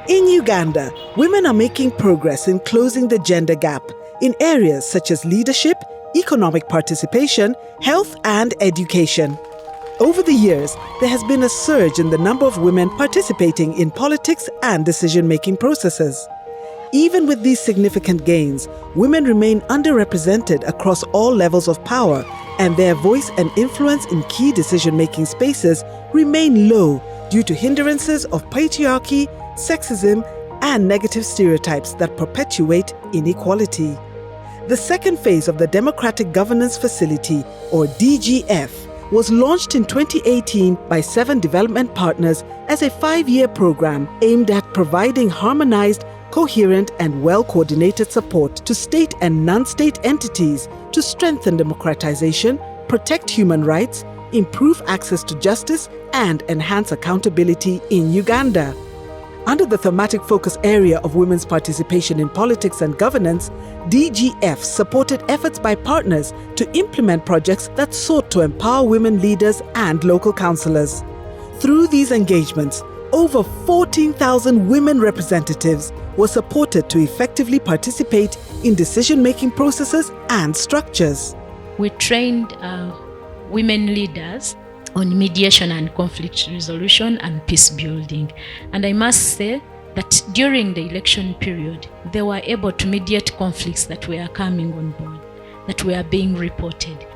In Uganda, women are making progress in closing the gender gap in areas such as leadership, economic participation, health and education. Over the years, there has been a surge in the number of women participating in politics and decision-making processes. Even with these significant gains, women remain underrepresented across all levels of power, and their voice and influence in key decision-making spaces remain low due to hindrances of patriarchy, sexism, and negative stereotypes that perpetuate inequality. The second phase of the Democratic Governance Facility, or DGF, was launched in 2018 by 7 development partners as a 5-year program aimed at providing harmonized, coherent and well-coordinated support to state and non-state entities to strengthen democratization, protect human rights, improve access to justice and enhance accountability in Uganda. Under the thematic focus area of women's participation in politics and governance, DGF supported efforts by partners to implement projects that sought to empower women leaders and local councillors. Through these engagements, over 14,000 women representatives were supported to effectively participate in decision-making processes and structures. We trained women leaders on mediation and conflict resolution and peace building. And I must say that during the election period, they were able to mediate conflicts that were coming on board, that were being reported.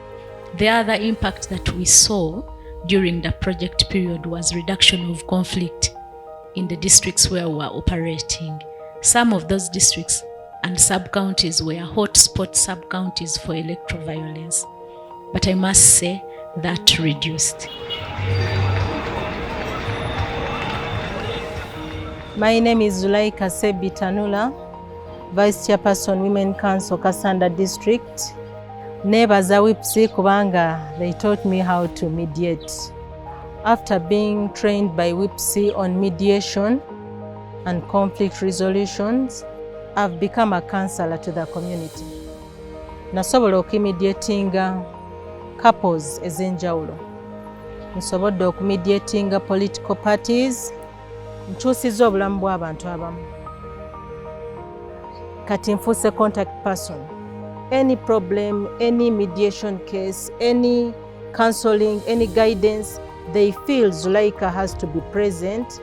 The other impact that we saw during the project period was reduction of conflict in the districts where we were operating. Some of those districts and sub-counties were hotspot sub-counties for electoral violence. But I must say that reduced. My name is Zulaika Sebi Tanula, Vice Chairperson Women Council Kasanda District. Nebaza WIPC kubanga they taught me how to mediate. After being trained by WIPC on mediation and conflict resolutions, I've become a counsellor to the community. Nasobola okumediatinga couples ez'enjawulo. Nsobodde okumediatinga political parties. Nkyusizza obulamu bw'abantu abamu. Kati nfuuse contact person. Any problem, any mediation case, any counseling, any guidance, they feel Zulaika has to be present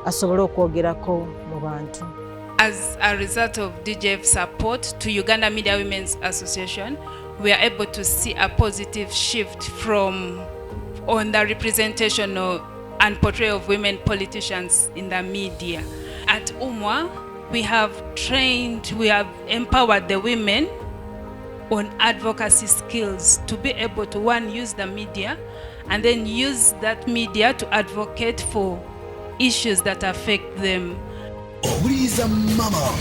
asobole okwogerako mu bantu. As a result of DGF support to Uganda Media Women's Association, we are able to see a positive shift on the representation of and portrayal of women politicians in the media. At UWOMA, we have empowered the women on advocacy skills to be able to, one, use the media and then use that media to advocate for issues that affect them. Owuliriza mama.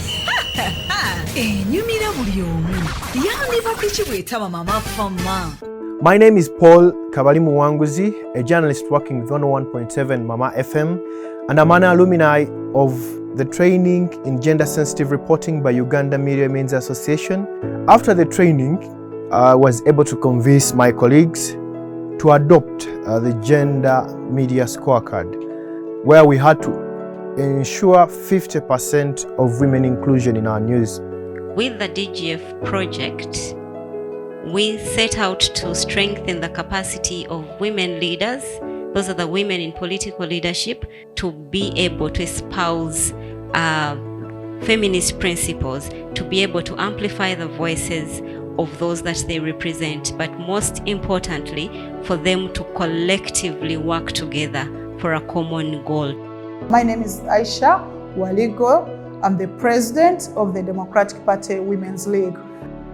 Enyumira buli omu. Yandibadde ki bw'etaba mama fama. My name is Paul Kabalimu Wanguzi, a journalist working with 101.7 Mama FM, and I'm an alumni of the training in gender-sensitive reporting by Uganda Media Women's Association. After the training, I was able to convince my colleagues to adopt the gender media scorecard, where we had to ensure 50% of women inclusion in our news. With the DGF project, we set out to strengthen the capacity of women leaders, those are the women in political leadership, to be able to espouse feminist principles, to be able to amplify the voices of those that they represent, but most importantly, for them to collectively work together for a common goal. My name is Aisha Waligo. I'm the president of the Democratic Party Women's League.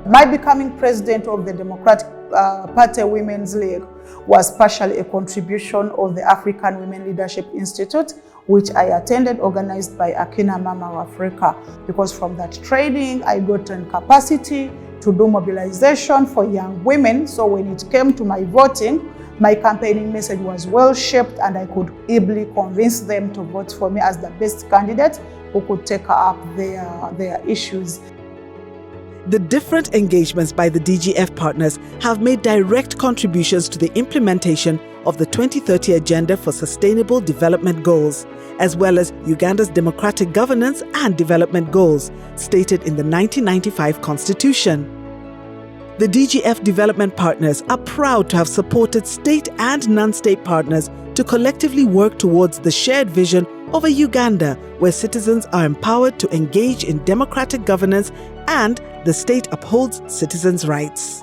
My becoming president of the Democratic Party Women's League was partially a contribution of the African Women Leadership Institute, which I attended, organized by Akina Mama of Africa. Because from that training, I got in capacity to do mobilization for young women. So when it came to my voting, my campaigning message was well shaped and I could ably convince them to vote for me as the best candidate who could take up their issues. The different engagements by the DGF partners have made direct contributions to the implementation of the 2030 Agenda for Sustainable Development Goals, as well as Uganda's democratic governance and development goals, stated in the 1995 Constitution. The DGF development partners are proud to have supported state and non-state partners to collectively work towards the shared vision of a Uganda where citizens are empowered to engage in democratic governance and the state upholds citizens' rights.